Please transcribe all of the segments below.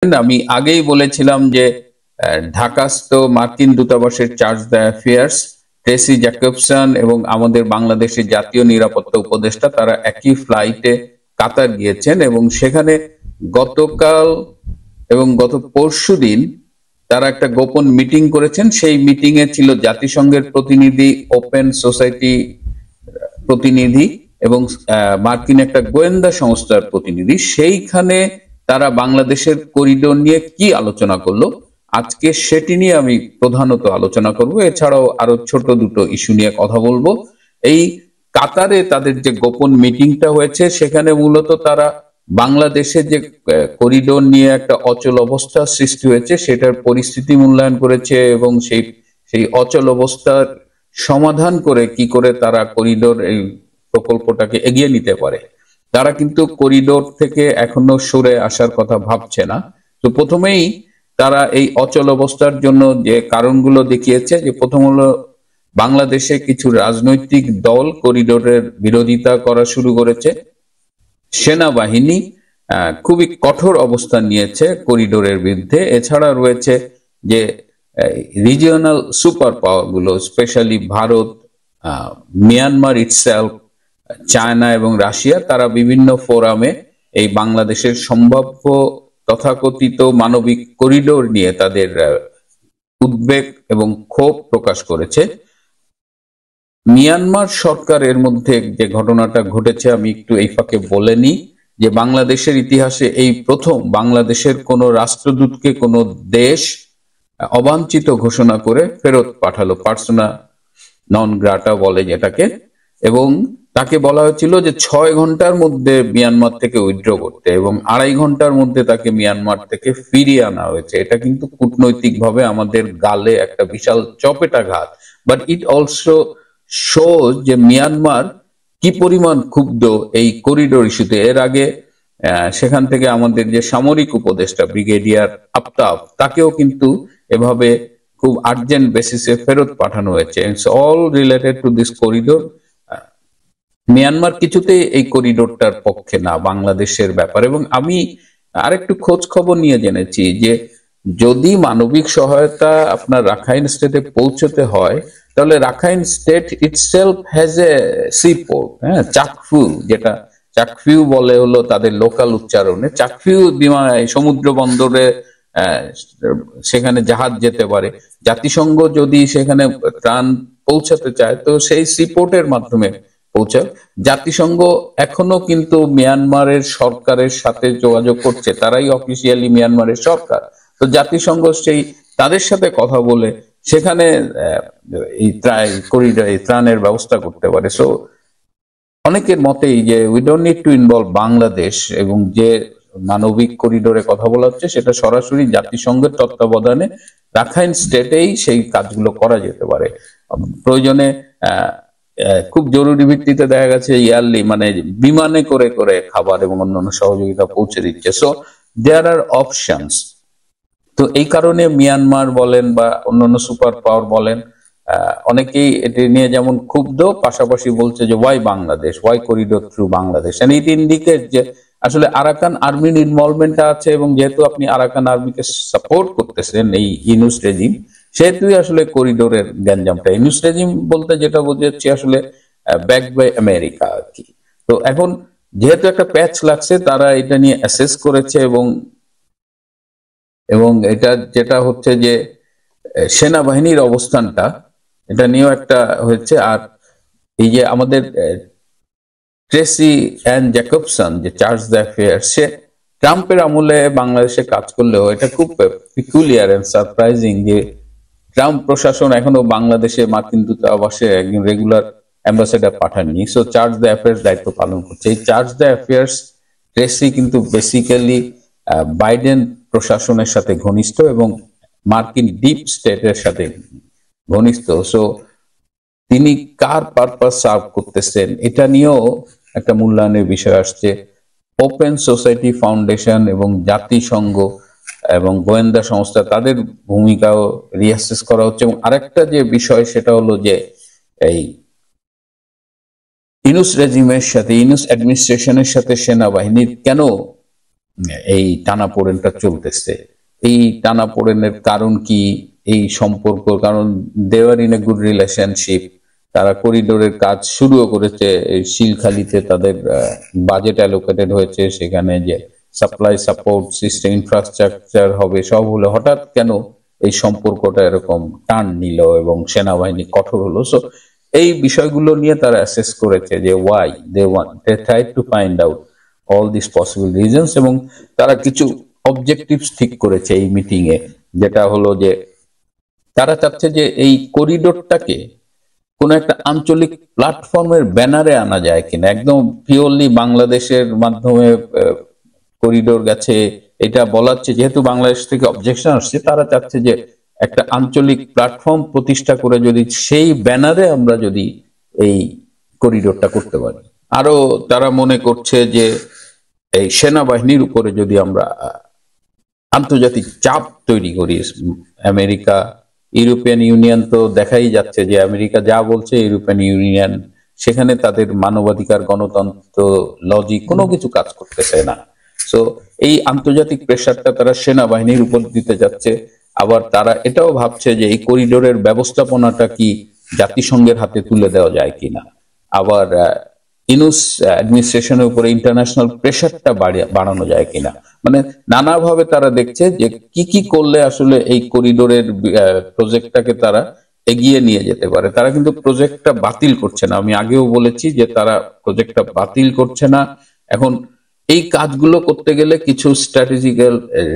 আমি আগেই বলেছিলাম যে ঢাকাস্থ মার্কিন দূতাবাসের chargé the affairs Tracey Jacobson এবং আমাদের বাংলাদেশের জাতীয় নিরাপত্তা উপদেষ্টা তারা একই ফ্লাইটে কাতার গিয়েছেন এবং সেখানে গতকাল এবং গত পরশুদিন তারা একটা গোপন মিটিং করেছেন। সেই মিটিং এ ছিল জাতিসংঘের প্রতিনিধি, ওপেন সোসাইটি প্রতিনিধি এবং মার্কিন একটা গোয়েন্দা সংস্থার প্রতিনিধি। সেইখানে তারা বাংলাদেশের করিডোর নিয়ে কি আলোচনা করলো আজকে সেটি নিয়ে আমি প্রধানত আলোচনা করব। এছাড়াও আরো ছোট দুটো ইস্যু নিয়ে কথা বলবো। এই কাতারে তাদের যে গোপন মিটিংটা হয়েছে সেখানে মূলত তারা বাংলাদেশের যে করিডোর নিয়ে একটা অচল অবস্থা সৃষ্টি হয়েছে সেটার পরিস্থিতি মূল্যায়ন করেছে এবং সেই সেই অচল অবস্থার সমাধান করে কি করে তারা করিডোর এই প্রকল্পটাকে এগিয়ে নিতে পারে। তারা কিন্তু করিডোর থেকে এখনো সরে আসার কথা ভাবছে না। তো প্রথমেই তারা এই অচল অবস্থার জন্য যে কারণগুলো দেখিয়েছে, যে প্রথম হলো বাংলাদেশে কিছু রাজনৈতিক দল করিডোরের বিরোধিতা করা শুরু করেছে। সেনাবাহিনী খুবই কঠোর অবস্থান নিয়েছে করিডোরের বিরুদ্ধে। এছাড়া রয়েছে যে রিজিওনাল সুপার পাওয়ার গুলো, specially Bharat, Myanmar itself, China এবং রাশিয়া, তারা বিভিন্ন ফোরামে এই বাংলাদেশের সম্ভাব্য তথাকথিত মানবিক করিডোর নিয়ে তাদের উদ্বেগ এবং ক্ষোভ প্রকাশ করেছে। মিয়ানমার সরকারের মধ্যে যে ঘটনাটা ঘটেছে আমি একটু এই ফাঁকে বলে নিই যে বাংলাদেশের ইতিহাসে এই প্রথম বাংলাদেশের কোন রাষ্ট্রদূতকে কোন দেশ অবাঞ্ছিত ঘোষণা করে ফেরত পাঠালো, পার্সোনা নন গ্রাটা বলে যেটাকে, এবং তাকে বলা হয়েছিল যে 6 ঘন্টার মধ্যে মিয়ানমার থেকে উইথড্র করতে এবং 2.5 ঘন্টার মধ্যে তাকে মিয়ানমার থেকে ফিরিয়ে আনা হয়েছে। এটা কিন্তু কূটনৈতিকভাবে আমাদের গালে একটা বিশাল চপেটাঘাত, বাট ইট অলসো শোজ যে মিয়ানমার কি পরিমাণ ক্ষুব্ধ এই করিডোর ইস্যুতে। এর আগে সেখান থেকে আমাদের যে সামরিক উপদেষ্টা ব্রিগেডিয়ার আফতাব, তাকেও কিন্তু এভাবে খুব আর্জেন্ট বেসিসে ফেরত পাঠানো হয়েছে। It's all related to this corridor. Myanmar কিছুতেই এই করিডোরটার পক্ষে না বাংলাদেশের ব্যাপার। এবং আমি আরেকটু খোঁজ খবর নিয়ে জেনেছি যে যদি মানবিক সহায়তা আপনার রাখাইন স্টেটে পৌঁছতে হয় তাহলে Rakhine state itself has a seaport, হ্যাঁ, চাকফু, যেটা চাকফিউ বলে হলো তাদের লোকাল উচ্চারণে, চাকফিউ সমুদ্র বন্দরে সেখানে জাহাজ যেতে পারে। জাতিসংঘ যদি সেখানে ত্রাণ পৌঁছাতে চায় তো সেই সিপোর্টের মাধ্যমে পৌঁছায়। জাতিসংঘ এখনো কিন্তু মিয়ানমারের সরকারের সাথে যোগাযোগ করছে, তারাই অফিসিয়ালি মিয়ানমারের সরকার। তো জাতিসংঘ সেই তাদের সাথে কথা বলে সেখানে এই ত্রাণের ব্যবস্থা করতে পারে। সো অনেকের মতেই যে we don't need to involve Bangladesh, এবং যে মানবিক করিডোরে কথা বলা হচ্ছে সেটা সরাসরি জাতিসংঘের তত্ত্বাবধানে রাখাইন স্টেটেই সেই কাজগুলো করা যেতে পারে। প্রয়োজনে খুব জরুরি ভিত্তিতে দেখা গেছে ইয়ারলি মানে বিমানে করে করে খাবার এবং অন্যান্য সহযোগিতা পৌঁছে দিচ্ছে। So there are options. তো এই কারণে মিয়ানমার বলেন বা অন্যান্য সুপার পাওয়ার বলেন, অনেকেই এটি নিয়ে যেমন ক্ষুব্ধ, পাশাপাশি বলছে যে why Bangladesh, why corridor through Bangladesh. And it indicate যে আসলে আরাকান আর্মির ইনভলভমেন্ট আছে, এবং যেহেতু আপনি আরাকান আর্মিকে সাপোর্ট করতেছেন এই ইনুস রেজিম, সেহেতুই আসলে করিডোরের গ্যাঞ্জামটা। ইনুস রেজিম বলতে যেটা বোঝাচ্ছি আসলে ব্যাক বাই আমেরিকা আর কি। তো এখন যেহেতু একটা প্যাচ লাগছে, তারা এটা নিয়ে অ্যাসেস করেছে এবং এবং এটা যেটা হচ্ছে যে সেনাবাহিনীর অবস্থানটা, এটা নিয়েও একটা হয়েছে। আর এই যে আমাদের ট্রেসি অ্যান জ্যাকবসন যে চার্জ দ্য অ্যাফেয়ার্স, সে ট্রাম্পের আমলে বাংলাদেশে কাজ করলেও এটা খুব পিকুলিয়ার এন্ড সারপ্রাইজিং যে ট্রাম্প প্রশাসন এখনো বাংলাদেশে মার্কিন দূতাবাসে একজন রেগুলার অ্যাম্বাসেডার পাঠাননি। সো চার্জ দ্য অ্যাফেয়ার্স দায়িত্ব পালন করছে। এই চার্জ দ্য অ্যাফেয়ার্স ট্রেসি কিন্তু বেসিক্যালি বাইডেন প্রশাসনের সাথে ঘনিষ্ঠ এবং মার্কিন ডিপ স্টেটের সাথে ঘনিষ্ঠ। সো তিনি কার পারপাস সার্ভ করতেছেন এটা নিয়েও একটা মূল্যায়নের বিষয় আসছে। ওপেন সোসাইটি ফাউন্ডেশন এবং জাতিসংঘ এবং গোয়েন্দা সংস্থা, তাদের ভূমিকাও রিঅ্যাসেস করা হচ্ছে। এবং আরেকটা যে বিষয় সেটা হলো যে এই ইনুস রেজিমের সাথে, ইনুস অ্যাডমিনিস্ট্রেশনের সাথে সেনাবাহিনীর কেন এই টানাপোড়েনটা চলতেছে। এই টানাপোড়েনের কারণ কি? এই সম্পর্ক, কারণ দেওয়ার ইন এ গুড রিলেশনশিপ। তারা করিডোরের কাজ শুরুও করেছে, এই শিলখালিতে তাদের বাজেট অ্যালোকেটেড হয়েছে, সেখানে যে সাপ্লাই সাপোর্ট সিস্টেম ইনফ্রাস্ট্রাকচার হবে সব হলো, হঠাৎ কেন এই সম্পর্কটা এরকম টার্ন নিল এবং সেনাবাহিনী কঠোর হলো? সো এই বিষয়গুলো নিয়ে তারা অ্যাসেস করেছে যে why they try to find out all this possible reasons, এবং তারা কিছু অবজেক্টিভস ঠিক করেছে এই মিটিং এ, যেটা হলো যে তারা চাচ্ছে যে এই করিডোরটাকে কোন একটা আঞ্চলিক প্ল্যাটফর্মের ব্যানারে আনা যায় কিনা, একদম পিওরলি বাংলাদেশের মাধ্যমে করিডোর গেছে এটা বলাচ্ছে। যেহেতু বাংলাদেশ থেকে অবজেকশন আসছে, তারা চাচ্ছে যে একটা আঞ্চলিক প্ল্যাটফর্ম প্রতিষ্ঠা করে যদি সেই ব্যানারে আমরা যদি এই করিডোরটা করতে পারি। আরো তারা মনে করছে যে এই সেনাবাহিনীর উপরে যদি আমরা আন্তর্জাতিক চাপ তৈরি করি, আমেরিকা, ইউরোপিয়ান ইউনিয়ন তো দেখাই যাচ্ছে যে আমেরিকা যা বলছে ইউরোপিয়ান ইউনিয়ন সেখানে তাদের মানবাধিকার, গণতন্ত্র, লজিক কোনো কিছু কাজ করতেছে না। সো এই আন্তর্জাতিক প্রেশারটা তারা সেনাবাহিনীর উপর দিতে যাচ্ছে। আবার তারা এটাও ভাবছে যে এই করিডোরের ব্যবস্থাপনাটা কি জাতিসংঘের হাতে তুলে দেওয়া যায় কিনা। আবার ইউনূস অ্যাডমিনিস্ট্রেশনের উপরে ইন্টারন্যাশনাল প্রেশারটা বাড়ানো যায় কিনা। মানে নানাভাবে তারা দেখছে যে কি কি করলে আসলে এই করিডোরের প্রজেক্টটাকে তারা এগিয়ে নিয়ে যেতে পারে। তারা কিন্তু প্রজেক্টটা বাতিল করছে না, আমি আগেও বলেছি যে তারা প্রজেক্টটা বাতিল করছে না। এখন এই কাজগুলো করতে গেলে কিছু স্ট্র্যাটেজিক্যাল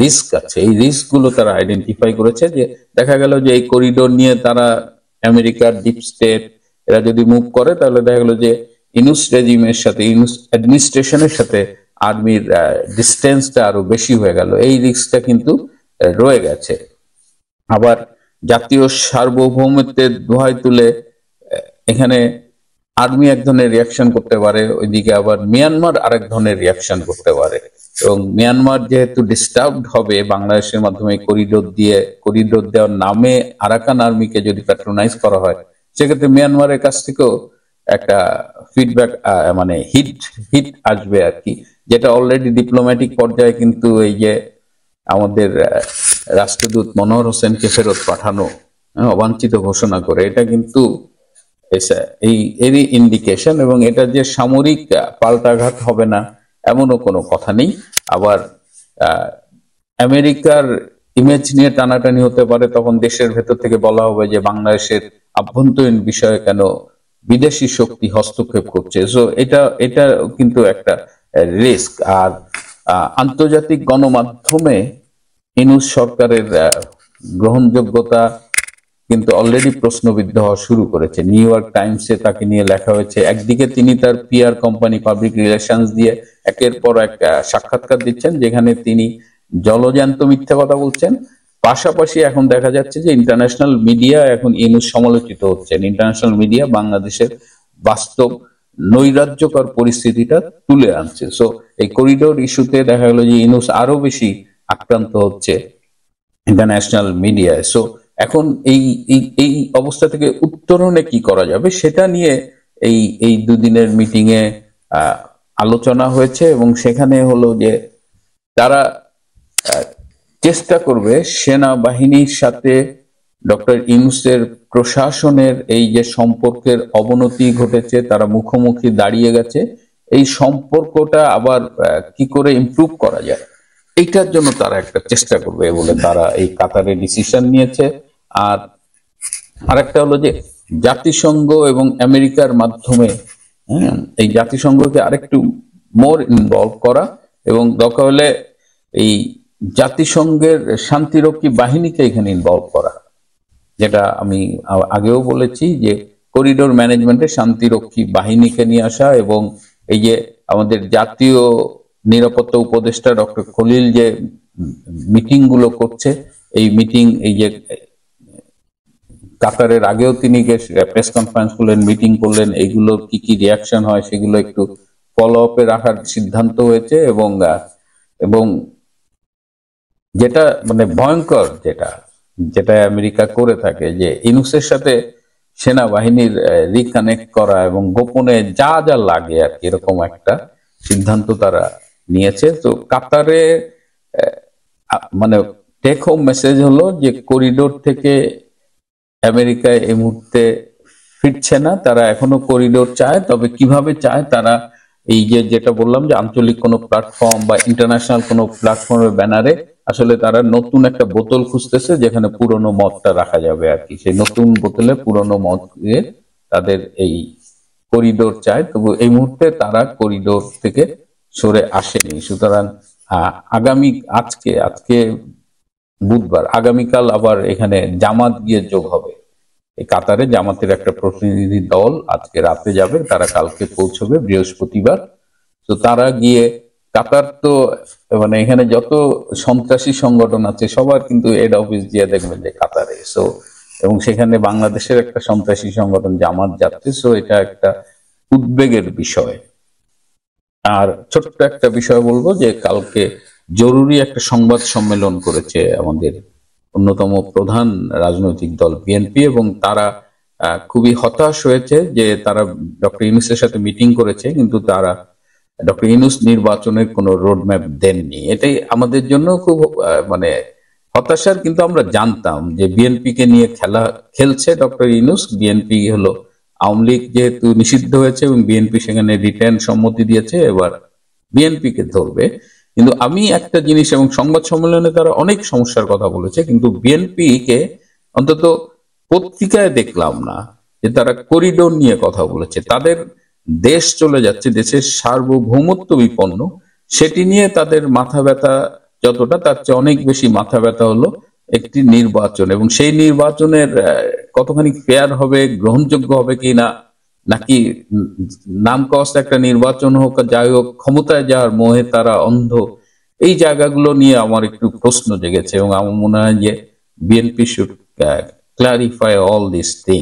রিস্ক আছে, এই রিস্ক গুলো তারা আইডেন্টিফাই করেছে। যে দেখা গেল যে এই করিডোর নিয়ে তারা আমেরিকার ডিপ স্টেট এরা যদি মুভ করে, তাহলে দেখা গেল যে ইউনূস রেজিমের সাথে, ইউনূস অ্যাডমিনিস্ট্রেশনের সাথে আর্মির ডিস্টেন্সটা আরো বেশি হয়ে গেল, এই রিস্কটা কিন্তু রয়ে গেছে। আবার জাতীয় সার্বভৌমত্বের দোহাই তুলে এখানে আর্মি এক ধরনের রিয়াকশন করতে পারে, ওইদিকে আবার মিয়ানমার আরেক ধরনের রিয়াকশন করতে পারে। এবং মিয়ানমার যেহেতু ডিস্টার্বড হবে বাংলাদেশের মাধ্যমে করিডোর দেওয়ার নামে আরাকান আর্মিকে যদি প্যাট্রোনাইজ করা হয়, সেক্ষেত্রে মিয়ানমারের কাছ থেকেও একটা ফিডব্যাক, মানে হিট আসবে আর কি, যেটা অলরেডি ডিপ্লোম্যাটিক পর্যায়ে কিন্তু এই যে আমাদের রাষ্ট্রদূত মনোহর হোসেনকে ফেরত পাঠানো, অবাঞ্ছিত ঘোষণা করে, এটা কিন্তু এরই ইন্ডিকেশন। এবং এটা যে সামরিক পাল্টাঘাত হবে না এমনও কোনো কথা নেই। আবার আমেরিকার ইমেজ নিয়ে টানাটানি হতে পারে, তখন দেশের ভেতর থেকে বলা হবে যে বাংলাদেশের আভ্যন্তরীণ বিষয়ে কেন বিদেশি শক্তি হস্তক্ষেপ করছে। সো এটা কিন্তু একটা রিস্ক। আর আন্তর্জাতিক গণমাধ্যমে ইউনূস সরকারের গ্রহণযোগ্যতা কিন্তু অলরেডি প্রশ্নবিদ্ধ হওয়া শুরু করেছে। নিউ ইয়র্ক টাইমসে তাকে নিয়ে লেখা হয়েছে, একদিকে তিনি তার পিআর কোম্পানি পাবলিক রিলেশনস দিয়ে একের পর এক সাক্ষাৎকার দিচ্ছেন যেখানে তিনি জলজ্যান্ত মিথ্যা কথা বলছেন, পাশাপাশি এখন দেখা যাচ্ছে যে ইন্টারন্যাশনাল মিডিয়া এখন ইউনূস সমালোচিত হচ্ছেন। ইন্টারন্যাশনাল মিডিয়া বাংলাদেশের বাস্তব নৈরাজ্যকর পরিস্থিতিটা তুলে আনছে। সো এই করিডোর ইস্যুতে দেখা গেল যে ইউনূস আরো বেশি আক্রান্ত হচ্ছে ইন্টারন্যাশনাল মিডিয়ায়। সো এখন এই অবস্থা থেকে উত্তরণে কি করা যাবে সেটা নিয়ে এই দুদিনের মিটিং এ আলোচনা হয়েছে। এবং সেখানে হলো যে তারা চেষ্টা করবে সেনাবাহিনীর সাথে ডক্টর ইউনূসের প্রশাসনের এই যে সম্পর্কের অবনতি ঘটেছে, তারা মুখোমুখি দাঁড়িয়ে গেছে, এই সম্পর্কটা আবার কি করে ইমপ্রুভ করা যায় এইটার জন্য তারা একটা চেষ্টা করবে বলে তারা এই কাতারে ডিসিশন নিয়েছে। আর আরেকটা হলো যে জাতিসংঘ এবং আমেরিকার মাধ্যমে এই জাতিসংঘকে আরেকটু মোর ইনভলভ করা, এবং দরকার হলে এই জাতিসংঘের শান্তিরক্ষী বাহিনীকে এখানে ইনভলভ করা, যেটা আমি আগেও বলেছি যে করিডোর ম্যানেজমেন্টে শান্তিরক্ষী বাহিনীকে নিয়ে আসা। এবং এই যে আমাদের জাতীয় নিরাপত্তা উপদেষ্টা ডক্টর খলিল যে মিটিং গুলো করছে, এই মিটিং, এই যে কাতারের আগেও তিনি প্রেস কনফারেন্স করলেন, মিটিং করলেন, এইগুলোর কি কি রিয়াকশন হয় সেগুলো একটু ফলো আপে রাখার সিদ্ধান্ত হয়েছে। এবং যেটা মানে ভয়ঙ্কর, যেটা আমেরিকা করে থাকে, যে ইউনূসের সাথে সেনাবাহিনীর রিকানেক্ট করা এবং গোপনে যা যা লাগে আর কি, এরকম একটা সিদ্ধান্ত তারা নিয়েছে। তো কাতারে মানে টেক হোম মেসেজ হলো যে করিডোর থেকে আমেরিকায় এই মুহূর্তে ফিরছে না, তারা এখনো করিডোর চায়, তবে কিভাবে চায় তারা এই যে যেটা বললাম যে আঞ্চলিক কোনো প্ল্যাটফর্ম বা ইন্টারন্যাশনাল কোনো প্ল্যাটফর্মের ব্যানারে আসলে তারা নতুন একটা বোতল খুঁজতেছে যেখানে পুরনো মদটা রাখা যাবে আর কি। সেই নতুন বোতলে পুরনো মদ দিয়ে তাদের এই করিডোর চায়, তবু এই মুহূর্তে তারা করিডোর থেকে সরে আসেনি। সুতরাং আগামী আজকে আজকে বুধবার, আগামীকাল আবার এখানে জামাত গিয়ে যোগ হবে। এই কাতারে জামাতের একটা প্রতিনিধি দল আজকে রাতে যাবে, তারা কালকে পৌঁছবে বৃহস্পতিবার। তো তারা গিয়ে কাতার তো মানে এখানে যত সন্ত্রাসী সংগঠন আছে সবার কিন্তু হেড অফিস দিয়ে দেখবেন যে কাতারে। সো এবং সেখানে বাংলাদেশের একটা সন্ত্রাসী সংগঠন জামাত যাচ্ছে। সো এটা একটা উদ্বেগের বিষয়। আর ছোট্ট একটা বিষয় বলবো যে কালকে জরুরি একটা সংবাদ সম্মেলন করেছে আমাদের অন্যতম প্রধান রাজনৈতিক দল বিএনপি, এবং তারা খুবই হতাশ হয়েছে যে তারা ডক্টর ইউনূসের সাথে মিটিং করেছে কিন্তু তারা ডক্টর ইউনূস নির্বাচনের কোনো রোডম্যাপ দেননি। এটাই আমাদের জন্য খুব মানে হতাশার। কিন্তু আমরা জানতাম যে বিএনপি কে নিয়ে খেলছে ডক্টর ইউনূস। বিএনপি হলো আওয়ামী লীগ যেহেতু নিষিদ্ধ হয়েছে এবং বিএনপি সেখানে রিটার্ন সম্মতি দিয়েছে, এবার বিএনপি কে ধরবে। কিন্তু আমি একটা জিনিস, এবং সংবাদ সম্মেলনে তারা অনেক সমস্যার কথা বলেছে, কিন্তু বিএনপি কে অন্তত পত্রিকায় দেখলাম না যে তারা করিডোর নিয়ে কথা বলেছে। তাদের দেশ চলে যাচ্ছে, দেশের সার্বভৌমত্ব বিপন্ন, সেটি নিয়ে তাদের মাথা ব্যথা যতটা, তার চেয়ে অনেক বেশি মাথা ব্যথা হলো একটি নির্বাচন, এবং সেই নির্বাচনের কতখানি ফেয়ার হবে, গ্রহণযোগ্য হবে কিনা, নাকি নাম কস্ট একটা নির্বাচন হোক, যাই হোক, ক্ষমতায় যাওয়ার মোহে তারা অন্ধ। এই জায়গাগুলো নিয়ে আমার একটু প্রশ্ন জেগেছে, এবং আমার মনে হয় যে BNP should clarify all this thing.